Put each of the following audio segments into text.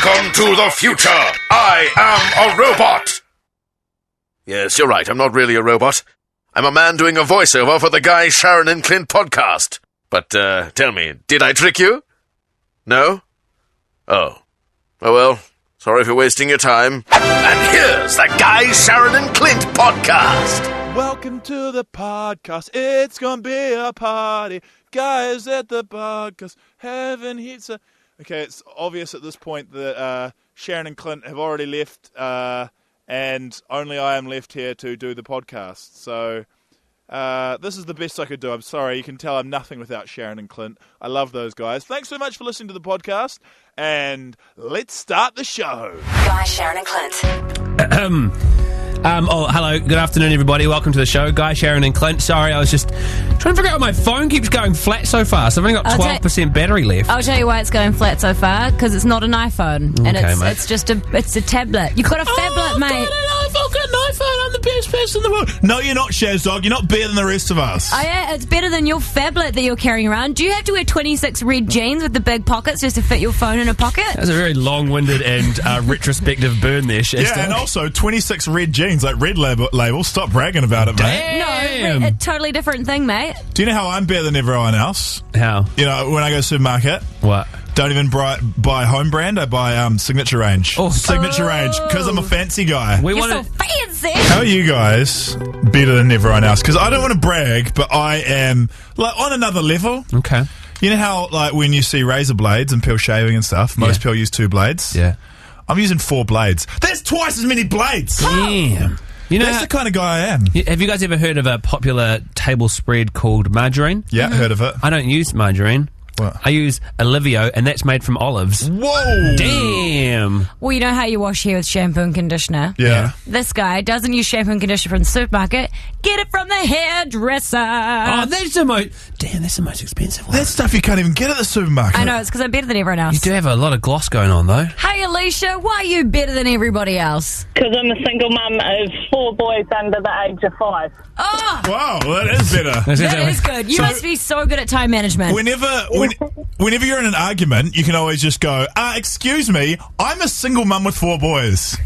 Welcome to the future. I am a robot. Yes, you're right. I'm not really a robot. I'm a man doing a voiceover for the Guy, Sharyn and Clint podcast. But, tell me, did I trick you? No? Oh. Oh well, sorry for wasting your time. And here's the Guy, Sharyn and Clint podcast. Welcome to the podcast. It's gonna be a party. Guys at the podcast having hits. Okay, it's obvious at this point that Sharyn and Clint have already left, and only I am left here to do the podcast. So this is the best I could do. I'm sorry. You can tell I'm nothing without Sharyn and Clint. I love those guys. Thanks so much for listening to the podcast, and let's start the show. Guy, Sharyn and Clint. Hello, good afternoon, everybody. Welcome to the show. Guy, Sharyn and Clint. Sorry, I was just trying to figure out why my phone keeps going flat so fast. I've only got 12% battery left. I'll tell you why it's going flat so far, because it's not an iPhone. And Okay, it's just a tablet. You've got a phablet, mate. I've got an iPhone. I'm the best person in the world. No, you're not, Shazdog. You're not better than the rest of us. Oh yeah, it's better than your phablet that you're carrying around. Do you have to wear 26 red jeans with the big pockets just to fit your phone in a pocket? That's a very long-winded and retrospective burn there, Shazdog. Yeah, and also 26 red jeans, like Red Label. Stop bragging about it, mate. No, a totally different thing, mate. Do you know how I'm better than everyone else? How? You know, when I go to the supermarket, What? don't even buy home brand. I buy Signature Range. Oh. Signature Range, because I'm a fancy guy. We You're want so to... fancy. How are you guys better than everyone else? Because I don't want to brag, but I am like on another level. Okay. You know how like when you see razor blades and people shaving and stuff, most people use 2 blades? Yeah. I'm using 4 blades. That's twice as many blades! Damn. You know, That's the kind of guy I am. have you guys ever heard of a popular table spread called margarine? Yeah, heard of it. I don't use margarine. What? I use Olivio, and that's made from olives. Whoa! Damn. Well, you know how you wash hair with shampoo and conditioner? Yeah. This guy doesn't use shampoo and conditioner from the supermarket. Get it from the hairdresser. Oh, that's the most... Damn, that's the most expensive one. That's stuff you can't even get at the supermarket. I know, it's because I'm better than everyone else. You do have a lot of gloss going on, though. Hey, Alicia, why are you better than everybody else? Because I'm a single mum of 4 boys under the age of 5. Oh, Wow, that is better. that is good. You must be so good at time management. Whenever you're in an argument, you can always just go, excuse me, I'm a single mum with 4 boys.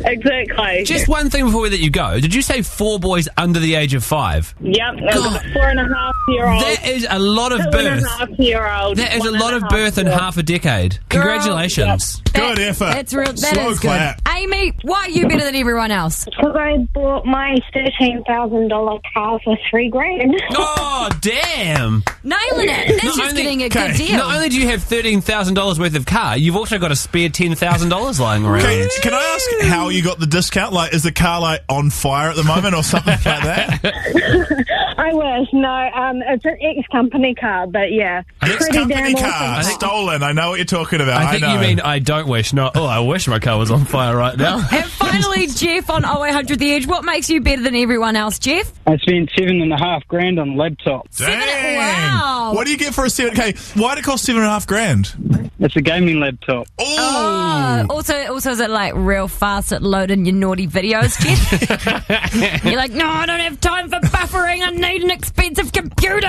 Exactly. Just one thing before we let you go. Did you say 4 boys under the age of 5? Yep, I've got a 4.5-year-old. That is a lot of birth. 2.5-year-old. That is a lot of birth in half a decade. Congratulations. Good effort. That Slow is clap. good. Amy, why are you better than everyone else? Because I bought my $13,000 car for $3,000. Oh, damn. Nailing it. That's Not just only- getting a good okay, deal. Not only do you have $13,000 worth of car, you've also got a spare $10,000 lying around. Okay, can I ask how you got the discount? Like, is the car like on fire at the moment or something like that? I wish. No, it's an ex-company car, but yeah. Ex-company damn car, awesome. stolen. I know what you're talking about. I think know. you mean I don't wish. No, I wish my car was on fire right now. And finally, Jeff on 0800 The Edge. What makes you better than everyone else, Jeff? I spent $7,500 on a laptop. Dang. Wow. What do you get for a 7K? Why'd it cost $7,500? It's a gaming laptop. Oh. Also, is it like real fast at loading your naughty videos, Jeff? You're like, no, I don't have time for buffering. I need an expensive computer.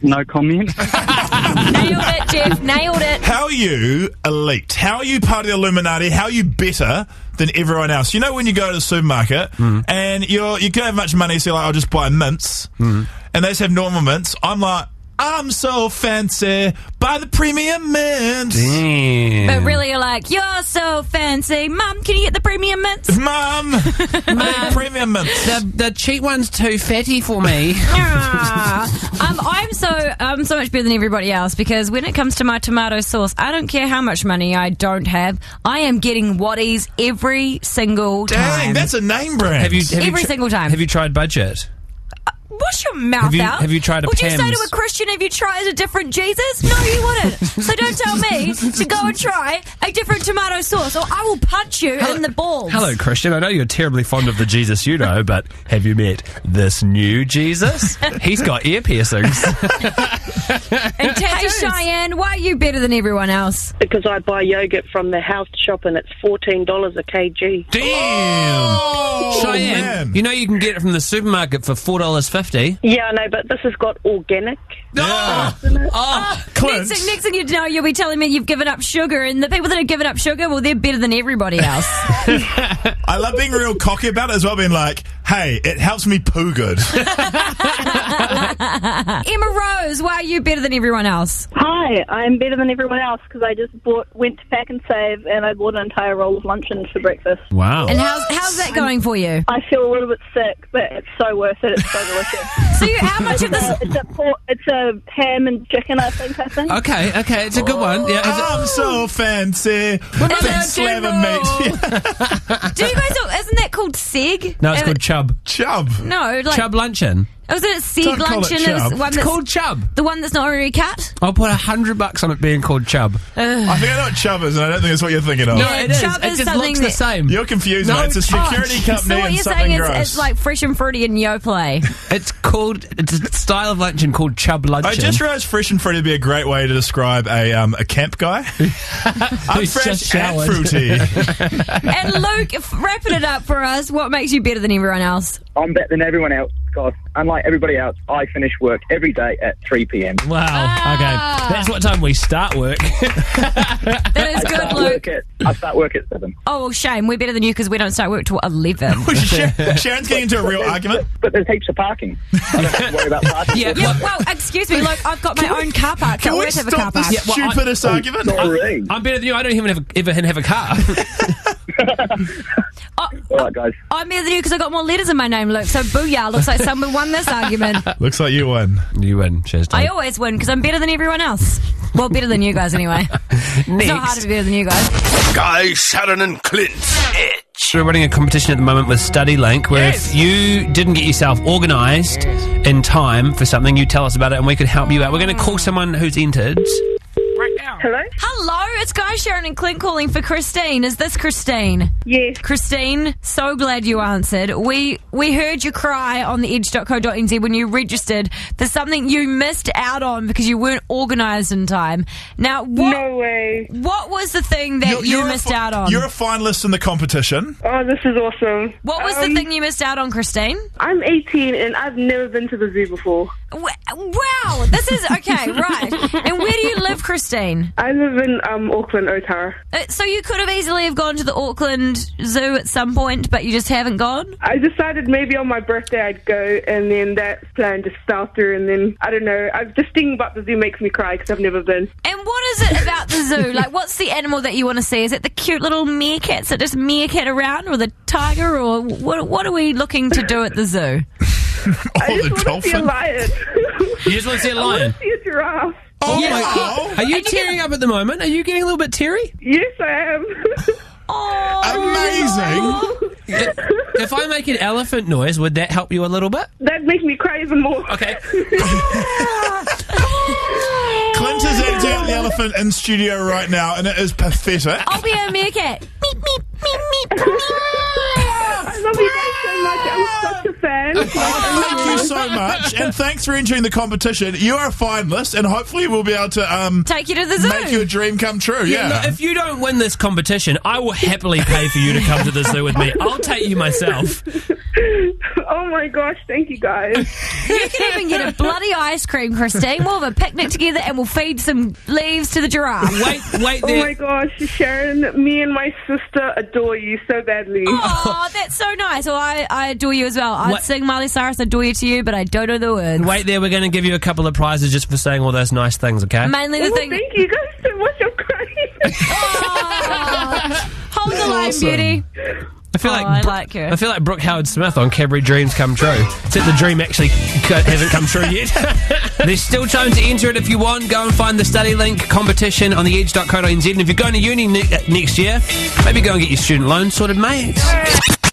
No comment. Nailed it, Jeff. Nailed it. How are you elite? How are you part of the Illuminati? How are you better than everyone else? You know when you go to the supermarket and you don't have much money, so you're like, I'll just buy mints. And they just have normal mints. I'm like, I'm so fancy, buy the premium mints. Damn. But really, you're like, you're so fancy. Mum, can you get the premium mints? Mum, I need premium mints. The cheap one's too fatty for me. I'm so much better than everybody else because when it comes to my tomato sauce, I don't care how much money I don't have. I am getting Waddies every single time. Dang, that's a name brand. Every single time. Have you tried budget? Wash your mouth out. Have you tried a Would you say Pam's? to a Christian, have you tried a different Jesus? No, you wouldn't. So don't tell me to go and try a different tomato sauce or I will punch you in the balls. Hello, Christian. I know you're terribly fond of the Jesus you know, but have you met this new Jesus? He's got ear piercings. And hey, Cheyenne, why are you better than everyone else? Because I buy yogurt from the health shop and it's $14 a kg. Damn! Oh, Cheyenne, man. you know you can get it from the supermarket for $4.50. $1.50. Yeah, I know, but this has got organic. Clint. Next thing you know, you'll be telling me you've given up sugar, and the people that have given up sugar, well, they're better than everybody else. I love being real cocky about it as well, being like, hey, it helps me poo good. Emma Rose, why are you better than everyone else? Hi, I'm better than everyone else because I just went to Pack and Save and I bought an entire roll of luncheon for breakfast. Wow. And how's that going for you? I feel a little bit sick, but it's so worth it. It's so delicious. So how much of this? It's a ham and chicken, I think. Okay, it's a good one. Yeah, I'm so fancy. Big slamming meat. Do you guys? Isn't that called Seg? no, it's called Chub. Chub. No, like Chub luncheon. was it Seg Don't call it luncheon? Chub. It's called Chub. The one that's not already cut. I'll put $100 on it being called Chub. I think I know what Chub is, and I don't think it's what you're thinking of. No, Yeah, it is. Chub It is just something looks the that- same. You're confused, No, mate. It's a security company So what and you're something saying gross. it's like fresh and fruity and Yoplait. It's a style of luncheon called Chub luncheon. I just realised fresh and fruity would be a great way to describe a camp guy. I'm Who's fresh just and showered. fruity. And Luke, wrapping it up for us, what makes you better than everyone else? I'm better than everyone else because, unlike everybody else, I finish work every day at 3 p.m. Wow. Okay. That's what time we start work. That is good, Luke. I start work at 7. Oh, well, shame. We're better than you because we don't start work till 11. Sharon's getting into a real argument. But there's heaps of parking. I don't have to worry about parking. Yeah, Yeah, well, excuse me, Luke, I've got my own car park. Can I we always have a car stop this park. Yeah, well, stupidest argument? Sorry. I'm better than you. I don't even ever have a car. All right, guys. I'm better than you because I got more letters in my name, Luke. So booyah, looks like someone won this argument. Looks like you won. You win, Shaz. I always win because I'm better than everyone else. Well, better than you guys anyway. It's not hard to be better than you guys. Guy, Sharyn and Clint. Edge. We're running a competition at the moment with StudyLink where if you didn't get yourself organised in time for something, you tell us about it and we could help you out. We're going to call someone who's entered right now. Hello? Hello, it's Guy, Sharyn and Clint calling for Christine. Is this Christine? Yes. Christine, so glad you answered. We heard you cry on the edge.co.nz when you registered for something you missed out on because you weren't organised in time. Now, No way. what was the thing that you missed out on? You're a finalist in the competition. Oh, this is awesome. What was the thing you missed out on, Christine? I'm 18 and I've never been to the zoo before. Wow, this is okay, right. And where do you live, Christine? I live in Auckland, Otara. So you could have easily have gone to the Auckland Zoo at some point, but you just haven't gone? I decided maybe on my birthday I'd go, and then that plan just fell through, and then, I don't know, just thinking about the zoo makes me cry because I've never been. And what is it about the zoo? Like, what's the animal that you want to see? Is it the cute little meerkats that just meerkat around, or the tiger, or what are we looking to do at the zoo? I just want to see a lion. You just want to see a I want lion? to see a giraffe. Oh Yeah. my god. Are you tearing up at the moment? Are you getting a little bit teary? Yes, I am. Oh, Amazing. If I make an elephant noise, would that help you a little bit? That makes me cry even more. Okay. Clint is acting out the elephant in studio right now, and it is pathetic. I'll be a meerkat. Meep, meep, meep, meep. I love you guys so much. I'm such a fan. Thank you so much, and thanks for entering the competition. You are a finalist, and hopefully we'll be able to Take you to the zoo. make your dream come true. Yeah. Look, if you don't win this competition, I will happily pay for you to come to the zoo with me. I'll take you myself. Oh my gosh, thank you guys. You can even get a bloody ice cream, Christine. We'll have a picnic together and we'll feed some leaves to the giraffe. Wait Oh there. my gosh, Sharyn, me and my sister adore you so badly. Oh, that's so nice. Well, I adore you as well. I'd What? sing Miley Cyrus, adore you to you, but I don't know the words. Wait there, we're going to give you a couple of prizes just for saying all those nice things, okay? Mainly the Oh, thing. thank you guys so much. I'm crying. Oh, hold the line, awesome. beauty. I feel I like her. I feel like Brooke Howard-Smith on Cadbury Dreams Come True. Except the dream actually hasn't come true yet. There's still time to enter it if you want. Go and find the StudyLink competition on the edge.co.nz. And if you're going to uni next year, maybe go and get your student loan sorted, mate.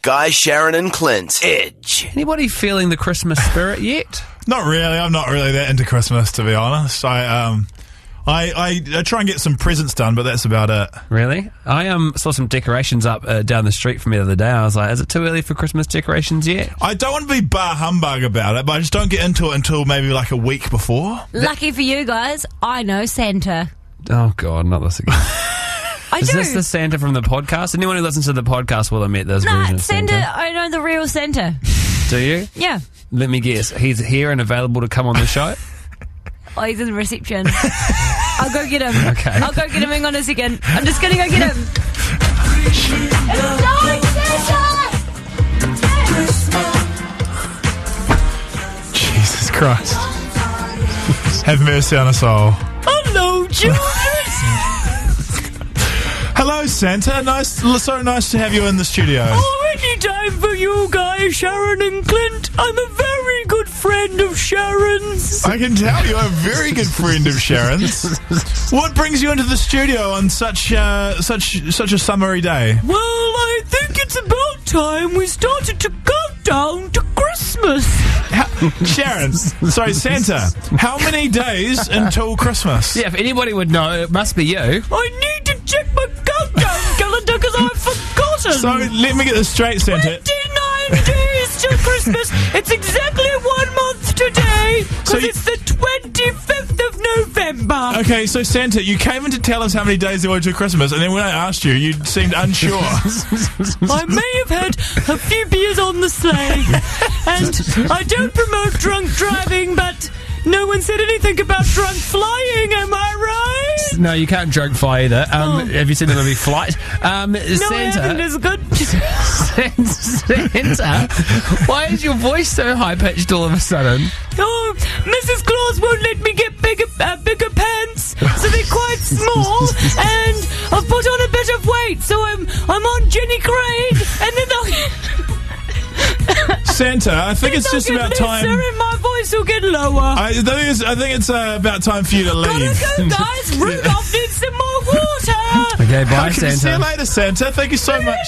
Guy, Sharyn and Clint. Edge. Anybody feeling the Christmas spirit yet? Not really. I'm not really that into Christmas, to be honest. I try and get some presents done, but that's about it. Really? I saw some decorations up down the street from me the other day. I was like, is it too early for Christmas decorations yet? I don't want to be bar humbug about it, but I just don't get into it until maybe like a week before. Lucky for you guys, I know Santa. Oh, God, not this again. I Is do. this the Santa from the podcast? Anyone who listens to the podcast will have met this version Nah, of Santa, Santa. I know the real Santa. Do you? Yeah. Let me guess. He's here and available to come on the show? Oh, he's in reception. I'll go get him. Okay. I'll go get him. Hang on a second. I'm just going to go get him. Jesus Christ. Have mercy on us all. Hello, children. Hello, Santa. So nice to have you in the studio. Oh, any time for you guys, Sharyn and Clint. I'm a very good friend of Sharon's. I can tell you're a very good friend of Sharon's. What brings you into the studio on such a summery day? Well, I think it's about time we started to count down to Christmas. Sharon, sorry, Santa, how many days until Christmas? Yeah, if anybody would know, it must be you. I need to check my countdown calendar because I've forgotten. So, let me get this straight, Santa. 29 days till Christmas. It's exactly 1 month today because it's the 25th of November. Okay, so Santa, you came in to tell us how many days there were to Christmas, and then when I asked you, you seemed unsure. I may have had a few beers on the sleigh, and I don't promote drunk driving, but no one said anything about drunk flying, am I right? No, you can't drunk fly either. Have you seen the movie Flight? No, Santa, I haven't. It's good. Santa, why is your voice so high-pitched all of a sudden? Oh, Mrs. Claus won't let me get bigger pants, so they're quite small, and I've put on a bit of weight, so I'm on Jenny Craig, and then Santa, I think it's just about time. And my voice will get lower. I think it's about time for you to leave. Gotta go, guys. Rudolph needs some more water. Okay, bye, Santa. See you later, Santa. Thank you so much.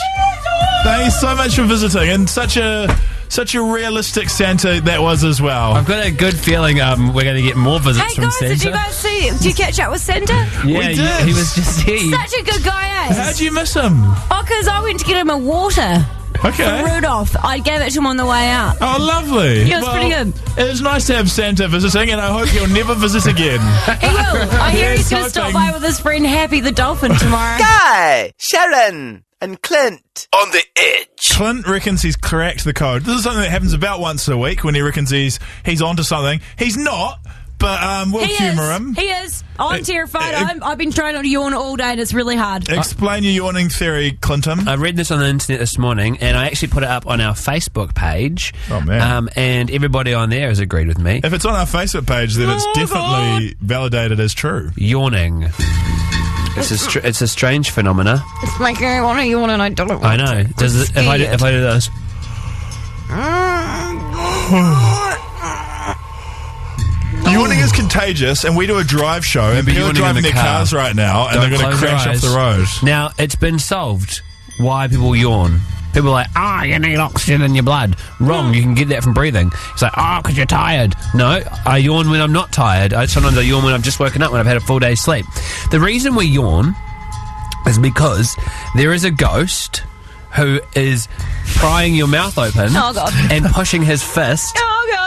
Thank you so much for visiting, and such a realistic Santa that was as well. I've got a good feeling we're going to get more visits Hey from guys, Santa. did you guys see? Did you catch up with Santa? Yeah, We did. he was just here. Such a good guy, eh? How'd you miss him? Oh, because I went to get him a water. Okay. For Rudolph. I gave it to him on the way out. Oh, lovely. Yeah, it was pretty good. It was nice to have Santa visiting, and I hope he'll never visit again. He will. I hear he's going to Here's stop hoping. by with his friend Happy the Dolphin tomorrow. Guy, Sharyn, and Clint on the edge. Clint reckons he's cracked the code. This is something that happens about once a week when he reckons he's onto something. He's not, but we'll humour him. He is. I'm terrified. I've been trying not to yawn all day and it's really hard. Explain your yawning theory, Clinton. I read this on the internet this morning, and I actually put it up on our Facebook page. Oh, man. And everybody on there has agreed with me. If it's on our Facebook page, then it's definitely validated as true. Yawning. It's a strange phenomena. It's making me want to yawn and I don't want I know. If I do this. Yawning is contagious, and we do a drive show, and people are driving their cars right now, and they're going to crash off the road. Now, it's been solved why people yawn. People are like, you need oxygen in your blood. Wrong, you can get that from breathing. It's like, because you're tired. No, I yawn when I'm not tired. Sometimes I yawn when I've just woken up, when I've had a full day's sleep. The reason we yawn is because there is a ghost who is prying your mouth open and pushing his fist,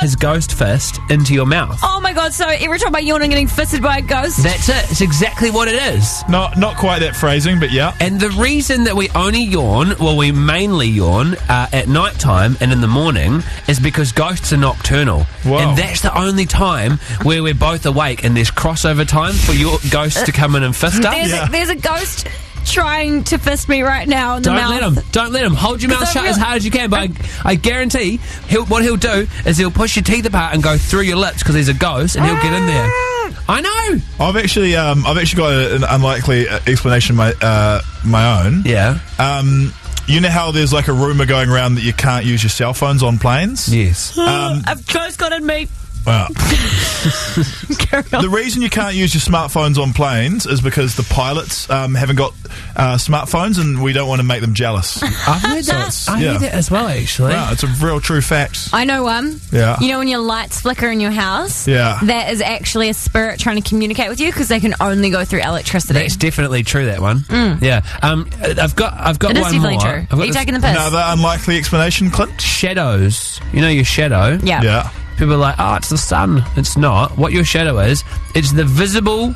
his ghost fist, into your mouth. Oh my god, so every time I yawn I'm getting fisted by a ghost? That's it. It's exactly what it is. Not quite that phrasing, but yeah. And the reason that we only yawn, we mainly yawn at night time and in the morning, is because ghosts are nocturnal. Whoa. And that's the only time where we're both awake, and there's crossover time for your ghost to come in and fist us. There's a ghost trying to fist me right now in the mouth. Don't let him. Hold your mouth shut as hard as you can. But I guarantee what he'll do is he'll push your teeth apart and go through your lips because he's a ghost, and he'll get in there. I know. I've actually got an unlikely explanation my own. Yeah. You know how there's like a rumour going around that you can't use your cell phones on planes? Yes. A ghost got in me. Well, the reason you can't use your smartphones on planes is because the pilots haven't got smartphones, and we don't want to make them jealous. I've heard that. I heard that as well, actually. Wow, it's a real true fact. I know one. Yeah. You know when your lights flicker in your house? Yeah. That is actually a spirit trying to communicate with you because they can only go through electricity. That's definitely true, that one. Mm. Yeah. I've got it is one definitely more. true. Are you taking the piss? Another unlikely explanation, Clint? Shadows. You know your shadow? Yeah. Yeah. People are like, it's the sun. It's not. What your shadow is, it's the visible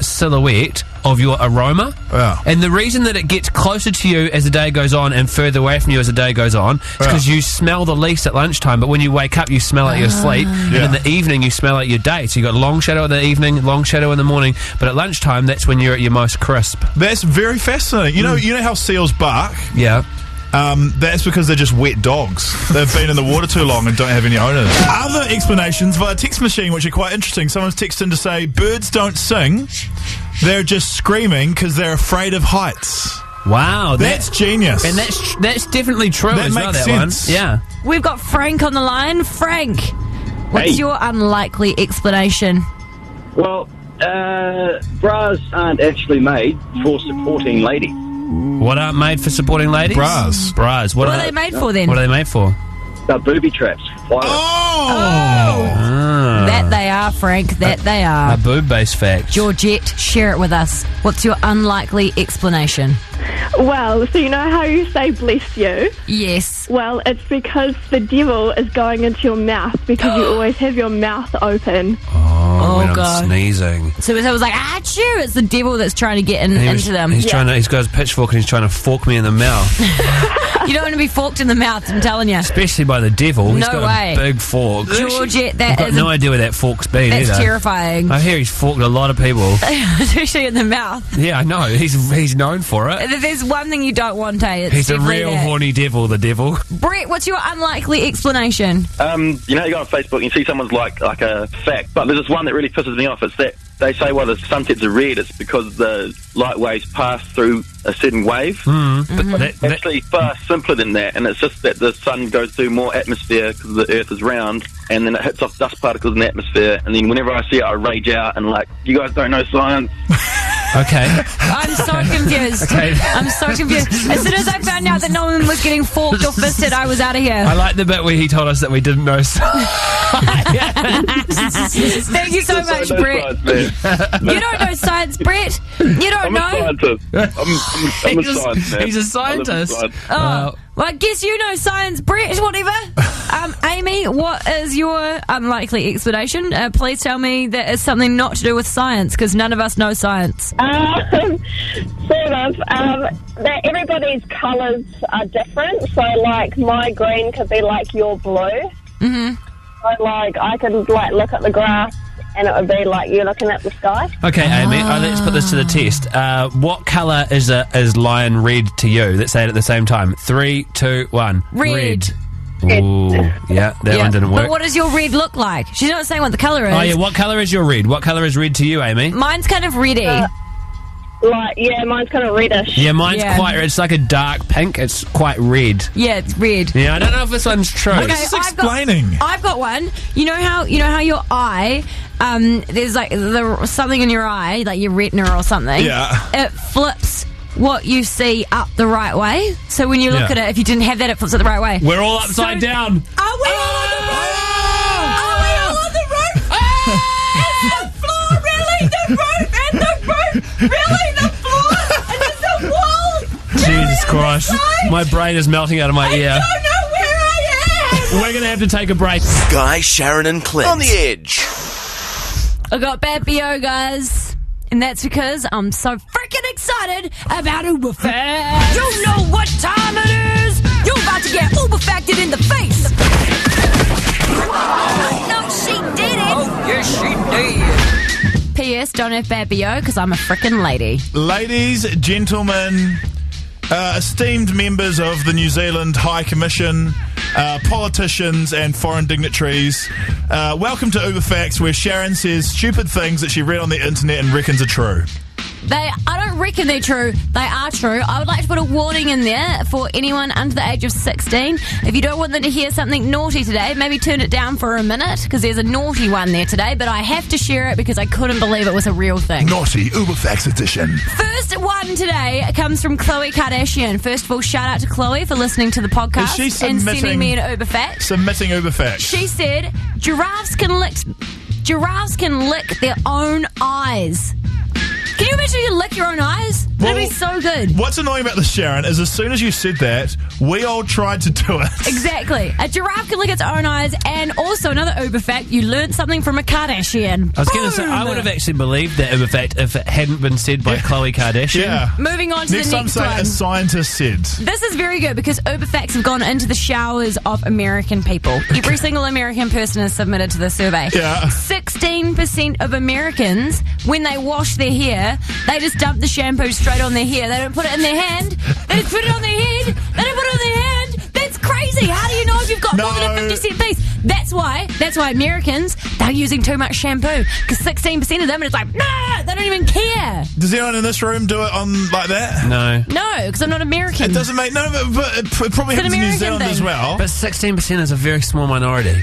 silhouette of your aroma. Yeah. And the reason that it gets closer to you as the day goes on and further away from you as the day goes on is because you smell the least at lunchtime, but when you wake up you smell it at your sleep, and in the evening you smell it at your day. So you got long shadow in the evening, long shadow in the morning, but at lunchtime that's when you're at your most crisp. That's very fascinating. You know how seals bark? Yeah. That's because they're just wet dogs. They've been in the water too long and don't have any owners. Other explanations via text machine, which are quite interesting. Someone's texted in to say, birds don't sing. They're just screaming because they're afraid of heights. Wow. That's genius. And that's definitely true that as well, makes that sense. one. Yeah. We've got Frank on the line. Frank, what's your unlikely explanation? Well, bras aren't actually made for supporting ladies. What aren't made for supporting ladies? Bras. What are they made for then? What are they made for? They're booby traps. That they are, Frank. That they are. A boob-based fact. Georgette, share it with us. What's your unlikely explanation? Well, so you know how you say bless you? Yes. Well, it's because the devil is going into your mouth because you always have your mouth open. Oh, when God. I'm sneezing. So it was like, achoo! It's the devil that's trying to get into them. He's trying to. He's got his pitchfork and he's trying to fork me in the mouth. You don't want to be forked in the mouth, I'm telling you. Especially by the devil. He's got way. a big fork. Georgette, I've got no idea where that fork's been that's either. terrifying. I hear he's forked a lot of people. Especially in the mouth. Yeah, I know. He's known for it. There's one thing you don't want, It's he's a real horny devil, the devil. Brett, what's your unlikely explanation? You go on Facebook and you see someone's like a fact, but there's this one that really pisses me off. It's that they say why the sunsets are red. It's because the light waves pass through a certain wave. But it's actually far simpler than that, and it's just that the sun goes through more atmosphere because the Earth is round, and then it hits off dust particles in the atmosphere, and then whenever I see it, I rage out and you guys don't know science. Okay. I'm so confused. Okay. I'm so confused. As soon as I found out that no one was getting forked or fisted, I was out of here. I like the bit where he told us that we didn't know science. Thank you so much, Brett. You don't know science, Brett. You don't know. I'm a scientist. He's a scientist. Well, I guess you know science, Brett, whatever. Amy, what is your unlikely explanation? Please tell me that it's something not to do with science, because none of us know science. Sort of. That everybody's colours are different. So, my green could be like your blue. Mm-hmm. So, I could, look at the grass and it would be like you looking at the sky. Okay, Amy, let's put this to the test. What colour is lion red to you? Let's say it at the same time. 3, 2, 1. Red. Ooh, yeah, that one didn't work. But what does your red look like? She's not saying what the colour is. Oh, yeah, what colour is your red? What colour is red to you, Amy? Mine's kind of reddy. Mine's kind of reddish. Yeah, mine's quite... It's like a dark pink. It's quite red. Yeah, it's red. Yeah, I don't know if this one's true. Okay, What's this explaining? I've got one. You know how your eye... there's something in your eye, like your retina or something. Yeah. It flips what you see up the right way. So when you look at it, if you didn't have that, it flips it the right way. We're all upside down. Are we all on the roof? Are we all on the roof? It's the floor, really? The roof and the roof? Really? The floor? And it's the wall? Jesus Christ. My brain is melting out of my ear. I don't know where I am. We're going to have to take a break. Guy, Sharyn and Clint. On the edge. I got bad BO, guys. And that's because I'm so freaking excited about Uber Fact. You know what time it is? You're about to get Uber Facted in the face. No, she didn't. Oh, yes, she did. P.S. Don't have bad BO because I'm a freaking lady. Ladies, gentlemen, esteemed members of the New Zealand High Commission, politicians and foreign dignitaries, welcome to Uber Facts, where Sharyn says stupid things that she read on the internet and reckons are true. I don't reckon they're true. They are true. I would like to put a warning in there for anyone under the age of 16. If you don't want them to hear something naughty today, maybe turn it down for a minute, because there's a naughty one there today, but I have to share it because I couldn't believe it was a real thing. Naughty Uber Facts edition. First one today comes from Khloe Kardashian. First of all, shout out to Khloe for listening to the podcast and sending me an Uber Fact. Submitting Uber Facts. She said, giraffes can lick their own eyes. Can you imagine you lick your own eyes? That'd be so good. What's annoying about this, Sharyn, is as soon as you said that, we all tried to do it. Exactly. A giraffe can lick its own eyes, and also another Uber fact, you learned something from a Kardashian. I was going to say, I would have actually believed that Uber fact if it hadn't been said by Khloe Kardashian. Yeah. Moving on to Next the next time, say one. a scientist said. This is very good because Uber facts have gone into the showers of American people. Every single American person is submitted to the survey. Yeah. 16% of Americans, when they wash their hair, they just dump the shampoo straight on their hair. They don't put it in their hand. They just put it on their head. They don't put it on their hand. That's crazy. How do you know if you've got more than a 50-cent piece? That's why Americans, they're using too much shampoo. Because 16% of them, it's like, nah, they don't even care. Does anyone in this room do it on like that? No. No, because I'm not American. It doesn't make... No, but it probably happens in New Zealand as well. But 16% is a very small minority.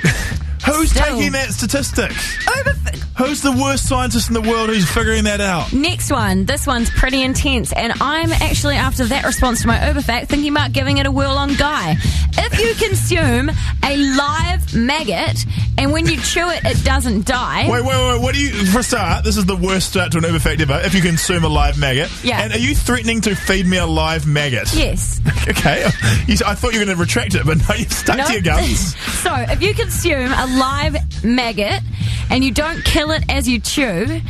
Who's taking that statistic? Who's the worst scientist in the world who's figuring that out? Next one. This one's pretty intense, and I'm actually, after that response to my Uber fact, thinking about giving it a whirl on Guy. If you consume a live maggot, and when you chew it, it doesn't die... Wait. What do you... For a start, this is the worst start to an Uber fact ever. If you consume a live maggot. Yeah. And are you threatening to feed me a live maggot? Yes. Okay. I thought you were going to retract it, but no, you've stuck to your guns. So, if you consume a live maggot and you don't kill it as you chew,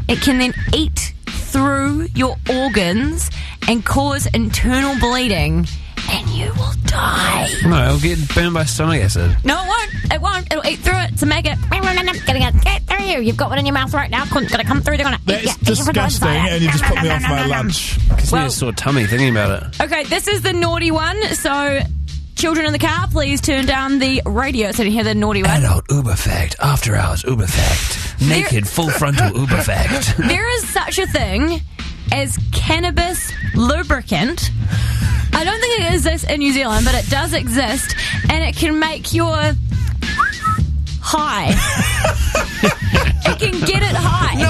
it can then eat through your organs and cause internal bleeding, and you will die. No, it'll get burned by stomach acid. No, it won't. It won't. It'll eat through it. It's a maggot. Get through you. You've got one in your mouth right now. It's gonna come through. They're gonna eat you. That's disgusting, and you just put me off my lunch. Gives me a sore tummy thinking about it. Okay, this is the naughty one. So, children in the car, please turn down the radio so you hear the naughty one. Adult Uber fact. After hours Uber fact. Naked full frontal Uber fact. There is such a thing as cannabis lubricant. I don't think it exists in New Zealand, but it does exist, and it can make your high. It can get it high. No.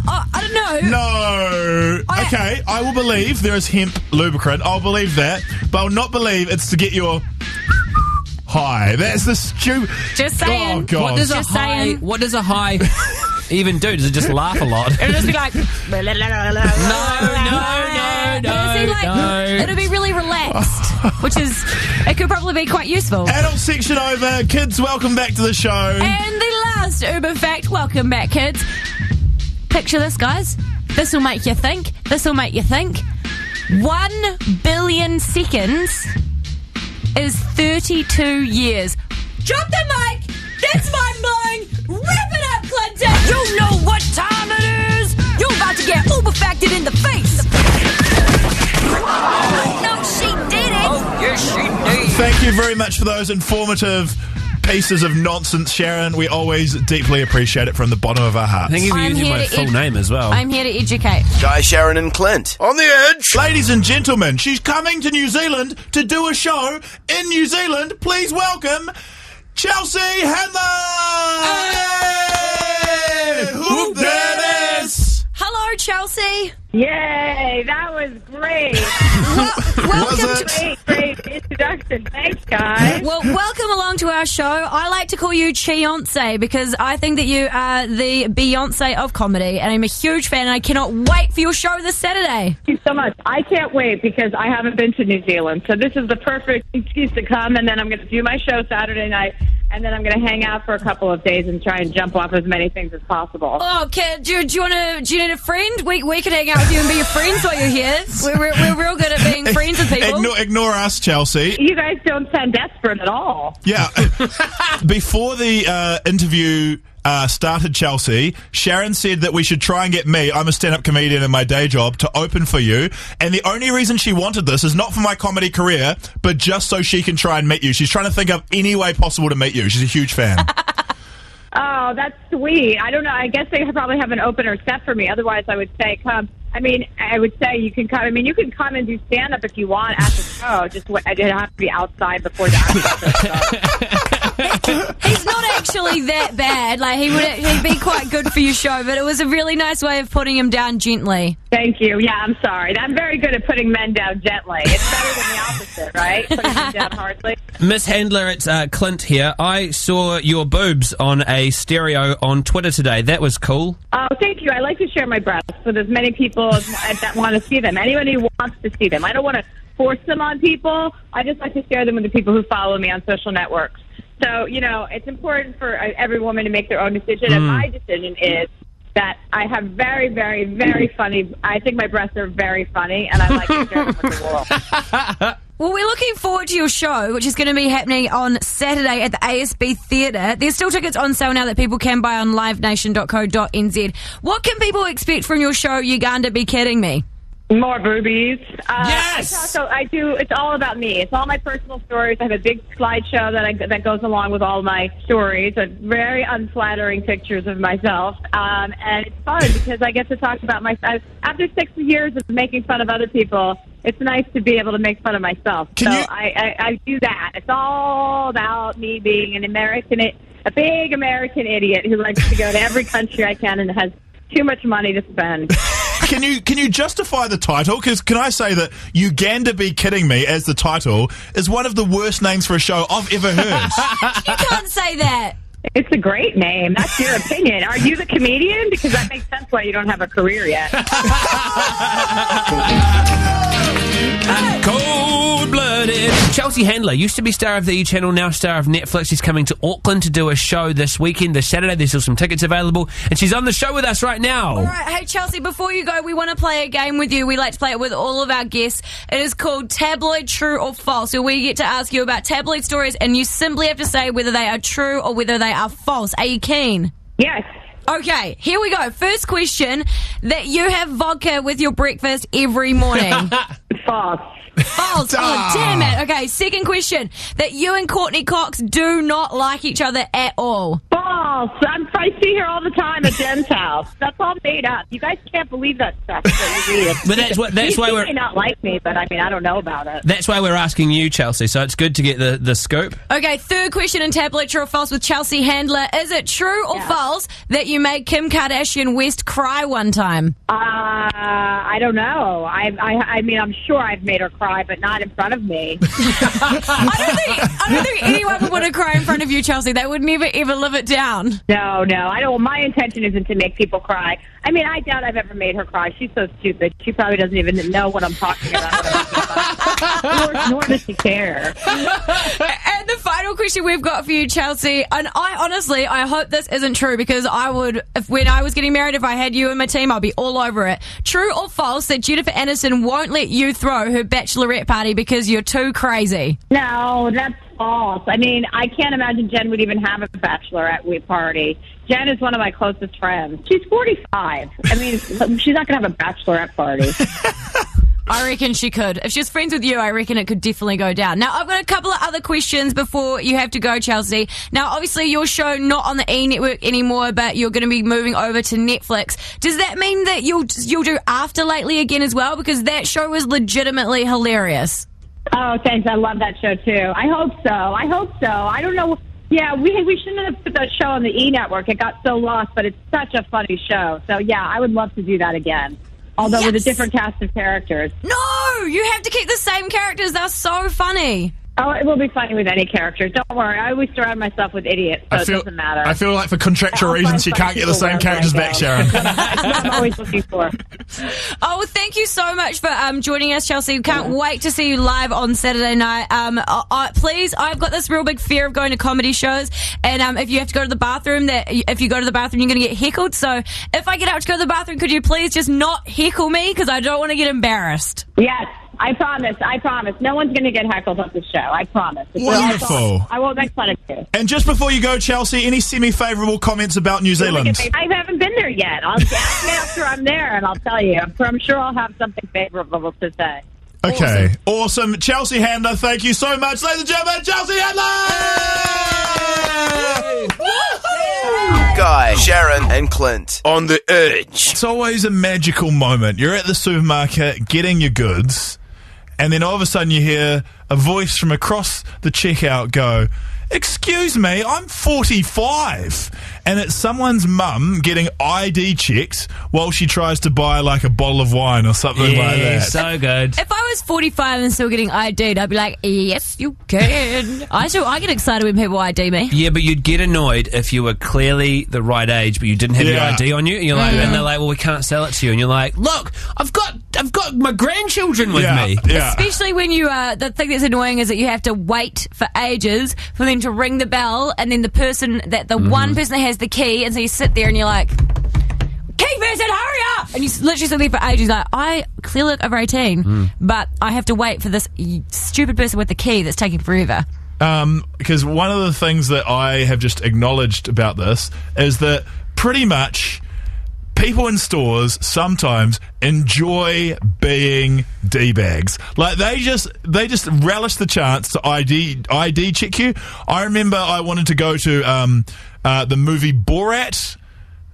I don't know. No. Okay, I will believe there is hemp lubricant. I'll believe that, but I'll not believe it's to get your high. That's the stupid. Just saying. Oh God. What does a high even do? Does it just laugh a lot? It'll just be like... No. It'll be really relaxed, which is... It could probably be quite useful. Adult section over. Kids, welcome back to the show. And the last Uber fact. Welcome back, kids. Picture this, guys. This will make you think. 1 billion seconds is 32 years. Drop the mic! That's mind-blowing! Wrap it up, Clinton! You know what time it is! You're about to get Uber-facted in the face! No, she did it! Oh, yes, she did! Thank you very much for those informative pieces of nonsense, Sharyn. We always deeply appreciate it from the bottom of our hearts. Thank you for using my full name as well. I'm here to educate. Guy, Sharyn and Clint. On the edge! Ladies and gentlemen, she's coming to New Zealand to do a show in New Zealand. Please welcome Chelsea Handler! Hey! Who that is? Hello, Chelsea. Yay, that was great. Welcome Great introduction. Thanks, guys. Well, welcome along to our show. I like to call you Chionce because I think that you are the Beyonce of comedy, and I'm a huge fan, and I cannot wait for your show this Saturday. Thank you so much. I can't wait because I haven't been to New Zealand, so this is the perfect excuse to come, and then I'm going to do my show Saturday night, and then I'm going to hang out for a couple of days and try and jump off as many things as possible. Oh, do you need a friend? We can hang out with you and be your friends while you're here. We're real good at being friends with people. Ignore us, Chelsea. You guys don't sound desperate at all. Yeah. Before the interview started, Chelsea, Sharyn said that we should try and get me, I'm a stand-up comedian in my day job, to open for you. And the only reason she wanted this is not for my comedy career, but just so she can try and meet you. She's trying to think of any way possible to meet you. She's a huge fan. Oh, that's sweet. I don't know. I guess they probably have an opener set for me. Otherwise, I would say come. I mean, I would say you can come. I mean, you can come and do stand-up if you want at the show. Just I did have to be outside before the actual show. He's not actually that bad. Like, he'd be quite good for your show, but it was a really nice way of putting him down gently. Thank you. Yeah, I'm sorry. I'm very good at putting men down gently. It's better than the opposite, right? Putting them down harshly. Miss Handler, it's Clint here. I saw your boobs on a stereo on Twitter today. That was cool. Oh, thank you. I like to share my breasts with as many people that want to see them. Anyone who wants to see them. I don't want to force them on people. I just like to share them with the people who follow me on social networks. So, it's important for every woman to make their own decision. And my decision is that I have very, very, very funny... I think my breasts are very funny, and I like to share them with the world. Well, we're looking forward to your show, which is going to be happening on Saturday at the ASB Theatre. There's still tickets on sale now that people can buy on livenation.co.nz. What can people expect from your show, You Gonna Be Kidding Me? More boobies. Yes! So I do. It's all about me. It's all my personal stories. I have a big slideshow that goes along with all my stories. Very unflattering pictures of myself, and it's fun because I get to talk about myself. After 6 years of making fun of other people, it's nice to be able to make fun of myself. I do that. It's all about me being a big American idiot who likes to go to every country I can and has too much money to spend. Can you justify the title? Because can I say that You Gonna Be Kidding Me as the title is one of the worst names for a show I've ever heard. You can't say that. It's a great name. That's your opinion. Are you the comedian? Because that makes sense why you don't have a career yet. Cold-blooded. Chelsea Handler used to be star of the E! Channel, now star of Netflix. She's coming to Auckland to do a show this weekend, this Saturday. There's still some tickets available, and she's on the show with us right now. All right. Hey, Chelsea, before you go, we want to play a game with you. We like to play it with all of our guests. It is called Tabloid True or False. So we get to ask you about tabloid stories, and you simply have to say whether they are true or whether they are false. Are you keen? Yes. Okay, here we go. First question, that you have vodka with your breakfast every morning. False. False. Oh, damn it. Okay, second question, that you and Courtney Cox do not like each other at all. False. I see her all the time at Jen's house. That's all made up. You guys can't believe that stuff that you read. But that's why may not like me, but I don't know about it. That's why we're asking you, Chelsea, so it's good to get the scoop. Okay, third question in Tabloid True or False with Chelsea Handler. Is it true or false that you made Kim Kardashian West cry one time? I don't know. I'm sure I've made her cry, but not in front of me. I don't think anyone would want to cry in front of you, Chelsea. They would never, ever live it down. No. I don't. My intention isn't to make people cry. I doubt I've ever made her cry. She's so stupid. She probably doesn't even know what I'm talking about. Nor does she care. And the final question we've got for you, Chelsea, and I hope this isn't true, because when I was getting married, if I had you in my team, I'd be all over it. True or false that Jennifer Aniston won't let you throw her bachelorette party because you're too crazy? No, that's false. I can't imagine Jen would even have a bachelorette party. Jen is one of my closest friends. She's 45. She's not going to have a bachelorette party. I reckon she could. If she's friends with you, I reckon it could definitely go down. Now, I've got a couple of other questions before you have to go, Chelsea. Now, obviously, your show not on the E! Network anymore, but you're going to be moving over to Netflix. Does that mean that you'll do After Lately again as well? Because that show was legitimately hilarious. Oh, thanks. I love that show, too. I hope so. I don't know. Yeah, we shouldn't have put that show on the E! Network. It got so lost, but it's such a funny show. So, yeah, I would love to do that again. Although with a different cast of characters. No! You have to keep the same characters. They're so funny. Oh, it will be funny with any characters. Don't worry. I always surround myself with idiots, so it doesn't matter. I feel like for contractual reasons, you can't get the same characters back, Sharyn. That's what I'm always looking for. Oh, well, thank you so much for joining us, Chelsea. Can't wait to see you live on Saturday night. Please, I've got this real big fear of going to comedy shows, and if you have to go to the bathroom, if you go to the bathroom, you're going to get heckled. So if I get out to go to the bathroom, could you please just not heckle me, because I don't want to get embarrassed. Yes. I promise. No one's going to get heckled at the show. I promise. Wonderful. I won't make fun of you. And just before you go, Chelsea, any semi-favourable comments about New Zealand? I haven't been there yet. I'll ask me after I'm there, and I'll tell you. I'm sure I'll have something favourable to say. Okay. Awesome. Chelsea Handler, thank you so much. Ladies and gentlemen, Chelsea Handler! Guy, Sharyn, and Clint on the Edge. It's always a magical moment. You're at the supermarket getting your goods, and then all of a sudden you hear a voice from across the checkout go, excuse me, I'm 45, and it's someone's mum getting ID checked while she tries to buy like a bottle of wine or something like that. So good. If I was 45 and still getting ID'd, I'd be like, yes, you can. I get excited when people ID me. Yeah, but you'd get annoyed if you were clearly the right age, but you didn't have your ID on you. And you're like, and they're like, well, we can't sell it to you. And you're like, look, I've got my grandchildren with me. Yeah. Especially when you the thing that's annoying is that you have to wait for ages for them to ring the bell, and then the one person that has the key, and so you sit there and you're like, key person, hurry up! And you literally sit there for ages like, I clearly look over 18, but I have to wait for this stupid person with the key that's taking forever. Because one of the things that I have just acknowledged about this is that pretty much people in stores sometimes enjoy being D-bags. Like, they just relish the chance to ID check you. I remember I wanted to go to the movie Borat.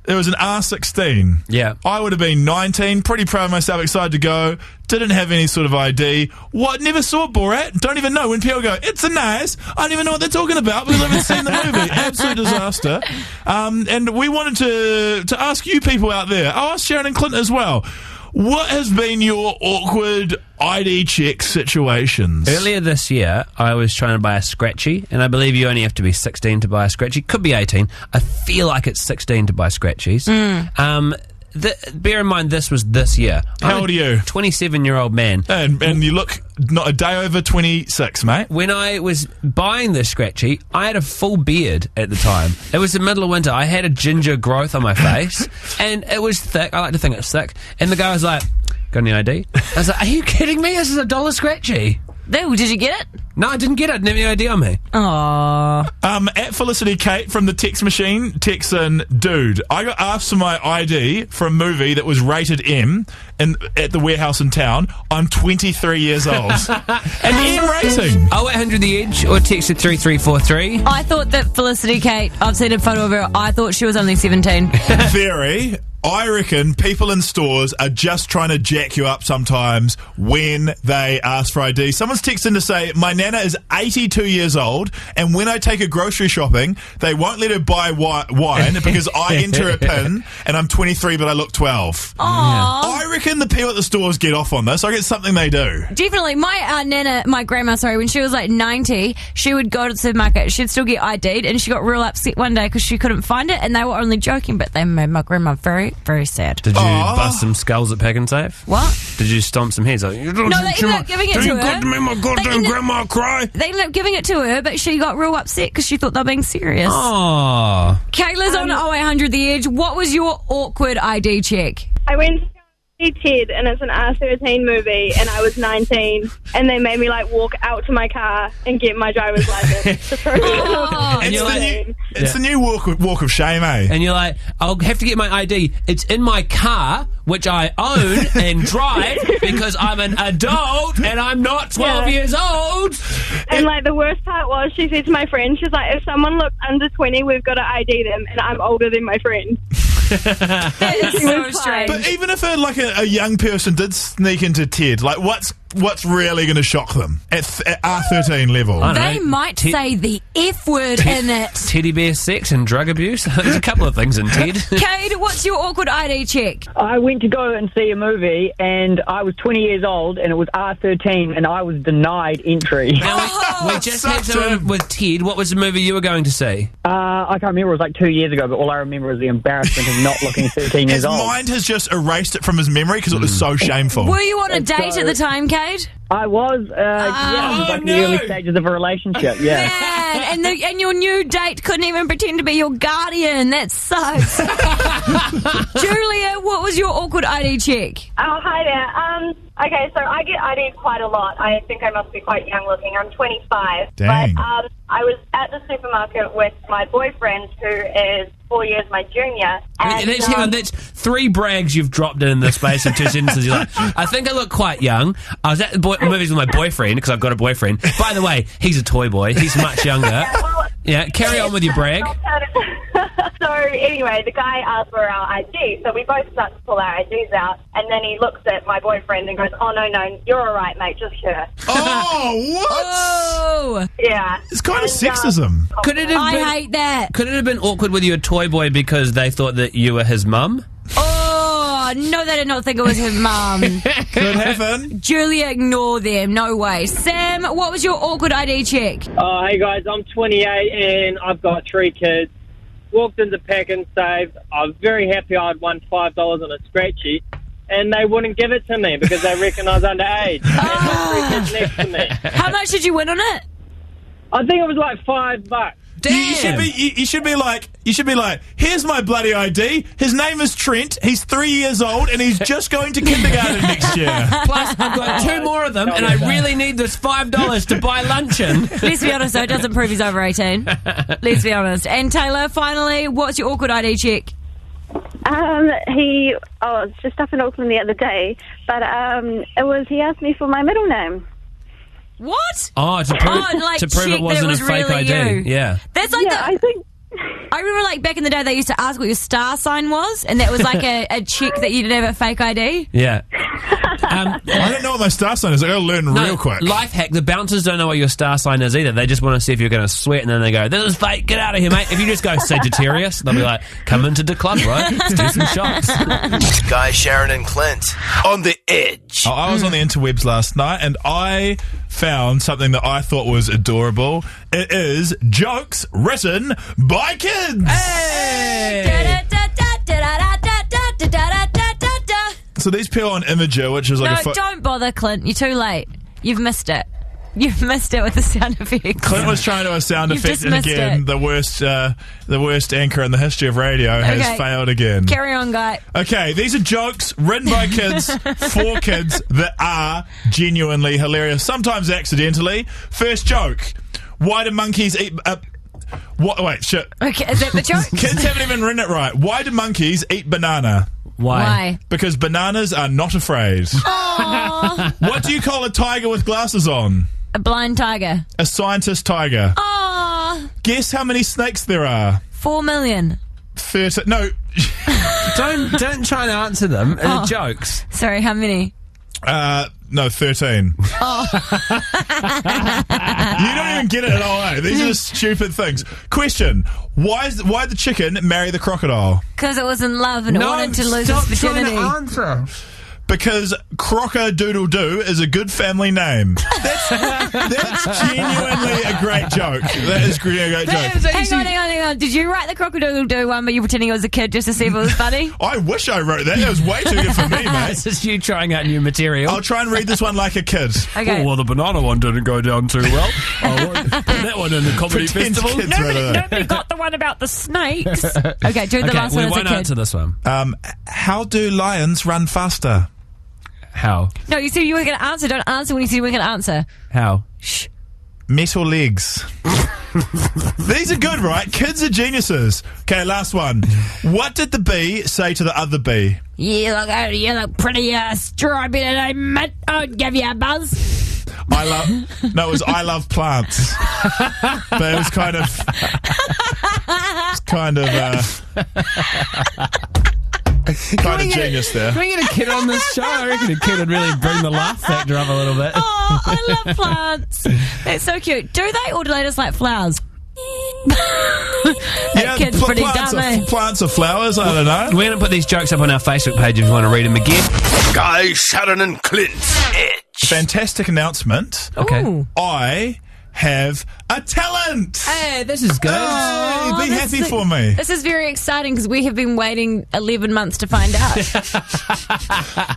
There was an R16. Yeah. I would have been 19, pretty proud of myself, excited to go. Didn't have any sort of ID. What? Never saw Borat. Don't even know. When people go, it's a nice, I don't even know what they're talking about because I haven't seen the movie. Absolute disaster. And we wanted to ask you people out there. I'll ask Sharyn and Clint as well. What has been your awkward ID check situations? Earlier this year, I was trying to buy a scratchy, and I believe you only have to be 16 to buy a scratchy. Could be 18. I feel like it's 16 to buy scratchies. Bear in mind, this was this year. How old are you? 27-year-old man. And you look not a day over 26, mate. When I was buying this scratchy, I had a full beard at the time. It was the middle of winter. I had a ginger growth on my face, and it was thick. I like to think it's thick. And the guy was like, got any ID? I was like, are you kidding me? This is $1 scratchy. No, did you get it? No, I didn't get it. I didn't have any ID on me. Aww. At Felicity Kate from the text machine, texts in, dude, I got asked for my ID for a movie that was rated M at the warehouse in town. I'm 23 years old. An M rating. 0800 The Edge or text at 3343. I thought that Felicity Kate, I've seen a photo of her, I thought she was only 17. Theory. I reckon people in stores are just trying to jack you up sometimes when they ask for ID. Someone's texting to say, my nana is 82 years old, and when I take her grocery shopping, they won't let her buy wine because I enter a PIN, and I'm 23 but I look 12. Aww. I reckon the people at the stores get off on this. I get something they do. Definitely. My grandma, when she was like 90, she would go to the supermarket, she'd still get ID'd, and she got real upset one day because she couldn't find it, and they were only joking, but they made my grandma very, very sad. Did you bust some skulls at Pack and Safe? What? Did you stomp some heads? Like, no, they ended up giving it to her. Got to make my goddamn grandma cry? They ended up giving it to her, but she got real upset because she thought they were being serious. Oh. Kayla's on 0800 The Edge. What was your awkward ID check? I went to see Ted, and it's an R13 movie, and I was 19, and they made me walk out to my car and get my driver's license to prove it's the new walk of shame, eh? And you're like, I'll have to get my ID. It's in my car, which I own and drive because I'm an adult and I'm not 12 years old. And the worst part was, she said to my friend, she's like, if someone looks under 20, we've got to ID them, and I'm older than my friend. That is so strange. But even if a young person did sneak into Ted, what's really going to shock them at R13 level? They might say the F word in it. Teddy bear sex and drug abuse. There's a couple of things in Ted. Kate, what's your awkward ID check? I went to go and see a movie, and I was 20 years old, and it was R13, and I was denied entry. We just had someone with Ted. What was the movie you were going to see? I can't remember. It was 2 years ago, but all I remember is the embarrassment of not looking 13 years old. His mind has just erased it from his memory because it was so shameful. Were you on a date at the time, Kate? I was, in the early stages of a relationship, yeah. Man, and your new date couldn't even pretend to be your guardian. That sucks. Julia, what was your awkward ID check? Oh, hi there. Okay, so I get ID'd quite a lot. I think I must be quite young looking. I'm 25. Dang. But I was at the supermarket with my boyfriend, who is 4 years my junior. And, hang on, that's 3 brags you've dropped in the space of 2 sentences. You're like, I think I look quite young. I was at the movies with my boyfriend, because I've got a boyfriend. By the way, he's a toy boy. He's much younger. Yeah, carry on with your brag. So anyway, the guy asked for our ID, so we both start to pull our IDs out, and then he looks at my boyfriend and goes, "Oh no, you're all right, mate. Just her." Oh, what? Oh, Yeah. It's kind of sexism. Could it have been, I hate that. Could it have been awkward with your toy boy because they thought that you were his mum? Oh, no, they did not think it was his mum. Could happen. Julia, ignore them. No way. Sam, what was your awkward ID check? Oh, hey guys, I'm 28 and I've got 3 kids. Walked into Pack and Save. I was very happy I'd won $5 on a scratchy, and they wouldn't give it to me because they reckon I was underage. And 3 kids next to me. How much did you win on it? I think it was like $5. You should be like, here's my bloody ID. His name is Trent. He's 3 years old and he's just going to kindergarten next year. Plus, I've got 2 more of them, and I really need this $5 to buy luncheon. Let's be honest, though, it doesn't prove he's over 18. Let's be honest. And Taylor, finally, what's your awkward ID check? He was just up in Auckland the other day, but he asked me for my middle name. What? Oh, to prove it wasn't a fake really ID. you. Yeah. That's like I remember, like, back in the day, they used to ask what your star sign was, and that was like a check that you didn't have a fake ID. Yeah. I don't know what my star sign is. I gotta learn real quick. Life hack, the bouncers don't know what your star sign is either. They just want to see if you're going to sweat, and then they go, "This is fake, get out of here, mate." If you just go Sagittarius, they'll be like, "Come into the club, right? Let's do some shots." Guy, Sharyn and Clint on the edge. Oh, I was on the interwebs last night and I found something that I thought was adorable. It is jokes written by kids. Hey! So these appear on Imager, which is like No, don't bother, Clint. You're too late. You've missed it. You've missed it with the sound effects. Clint was trying to do a sound You've effect, and dismissed again, it. the worst anchor in the history of radio has failed again. Carry on, guy. Okay, these are jokes written by kids for kids that are genuinely hilarious, sometimes accidentally. First joke: why do monkeys eat? Wait, shit. Okay, is that the joke? Kids haven't even written it right. Why do monkeys eat banana? Why? Because bananas are not afraid. Aww. What do you call a tiger with glasses on? A blind tiger. A scientist tiger. Aww. Guess how many snakes there are? 4 million. 30. No. Don't try and answer them. Jokes. Sorry, how many? No, 13. Oh. You don't even get it at all, eh? These are stupid things. Question: why the chicken marry the crocodile? Because it was in love and it wanted to lose its virginity. Answer. Because Crocker-Doodle-Doo is a good family name. That's genuinely a great joke. That is a great joke. Hang on. Did you write the Crocodile-Doo one, but you pretending it was a kid just to see if it was funny? I wish I wrote that. That was way too good for me, mate. This is you trying out new material. I'll try and read this one like a kid. Okay. Oh, well, the banana one didn't go down too well. Put that one in the comedy festival. Nobody got the one about the snakes. Okay, do the last one as a we won't kid. answer this one. How do lions run faster? How? No, you said you were going to answer. Don't answer when you said you were going to answer. How? Shh. Metal legs. These are good, right? Kids are geniuses. Okay, last one. What did the bee say to the other bee? You look pretty strawberry today, mate. I'll give you a buzz. It was I love plants. But it was kind of genius there. Can we get a kid on this show? I reckon a kid would really bring the laugh factor up a little bit. Oh, I love plants. That's so cute. Do they or do they just like flowers? That kid's pretty dumb. Plants are flowers, I don't know. We're going to put these jokes up on our Facebook page if you want to read them again. Guy, Sharyn and Clint. Edge. Fantastic announcement. Okay. Ooh. I have a talent. Hey, this is good. Oh, be happy for me. This is very exciting because we have been waiting 11 months to find out.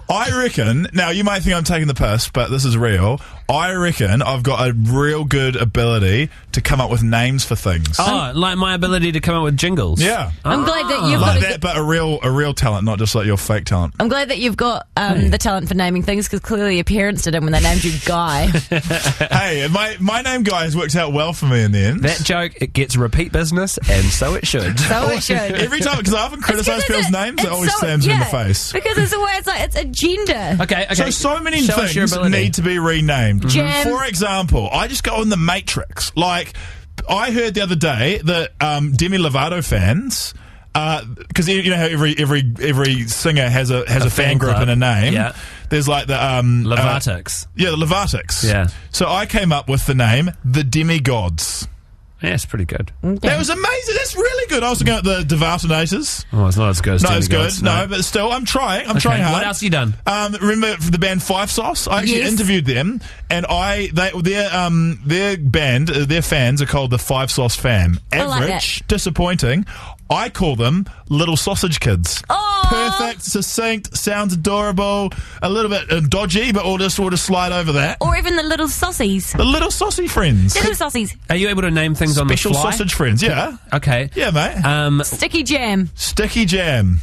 I reckon, now you might think I'm taking the piss, but this is real. I reckon I've got a real good ability to come up with names for things. Oh, like my ability to come up with jingles. Yeah. I'm glad that you've like got that, but a real talent, not just like your fake talent. I'm glad that you've got the talent for naming things because clearly your parents didn't when they named you Guy. Hey, my name Guy has worked out well for me in the end. That joke, it gets repeat business, and so it should. So it should. Every time, because I often criticise people's names, it always slams me in the face. Because it's always like, it's a gender. Okay. So many things need to be renamed. Jam. For example, I just go in the Matrix. Like, I heard the other day that Demi Lovato fans, because you know how every singer has a fan group and a name. Yeah. There's like the Lovatics. the Lovatics. Yeah. So I came up with the name the Demigods. Yeah, it's pretty good. That was amazing. That's really good. I was looking at the Devatonators. Oh, it's not as good as Not as good. Demigods, No, but still, I'm trying. I'm trying hard. What else have you done? Remember the band Five Sauce? I actually interviewed them, and their band, their fans are called the Five Sauce Fam. Average, disappointing. I call them Little Sausage Kids. Oh! Perfect, succinct, sounds adorable, a little bit dodgy, but we'll just slide over that. Or even the little saucies. The little saucy friends. Little saucies. Are you able to name things on the fly? Special sausage friends, yeah. Okay. Yeah, mate. Sticky jam. Sticky jam.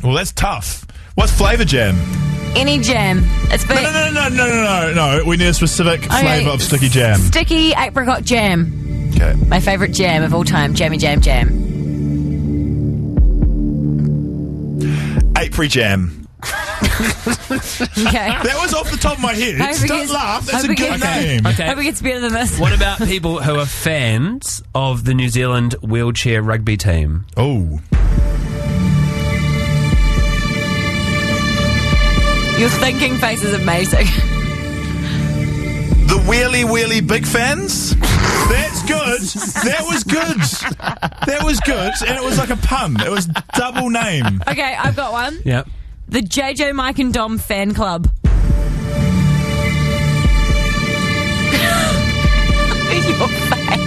Well, that's tough. What's flavour jam? Any jam. It's big. No. We need a specific flavour of sticky jam. Sticky apricot jam. Okay. My favourite jam of all time. Jammy jam jam. Apricot jam. Okay. That was off the top of my head. Don't laugh. That's a good name. Okay. Hope it gets better than this. What about people who are fans of the New Zealand wheelchair rugby team? Oh. Your thinking face is amazing. The Wheelie Big Fans? That's good. That was good. That was good. And it was like a pun. It was double name. Okay, I've got one. Yep. The JJ Mike and Dom fan club. Your face.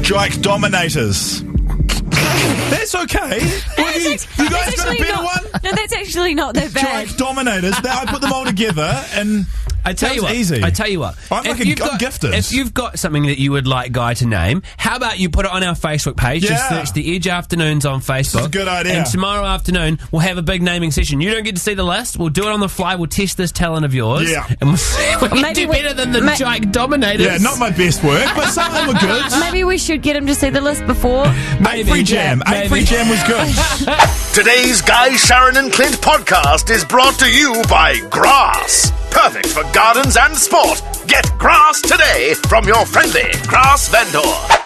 Jike Dominators. That's okay. You guys got a better one? No, that's actually not that bad. Jike Dominators. I put them all together and I tell you what. Easy. I tell you what. I'm gifted. If you've got something that you would like Guy to name, how about you put it on our Facebook page? Yeah. Just search the Edge Afternoons on Facebook. This is a good idea. And tomorrow afternoon we'll have a big naming session. You don't get to see the list. We'll do it on the fly. We'll test this talent of yours. Yeah. And we'll see if we can do better than the Jike Dominators. Yeah, not my best work, but some of them were good. Maybe we should get him to see the list before. Apricot jam. Apricot jam was good. Today's Guy, Sharyn and Clint podcast is brought to you by Grass. Perfect for gardens and sport. Get Grass today from your friendly Grass vendor.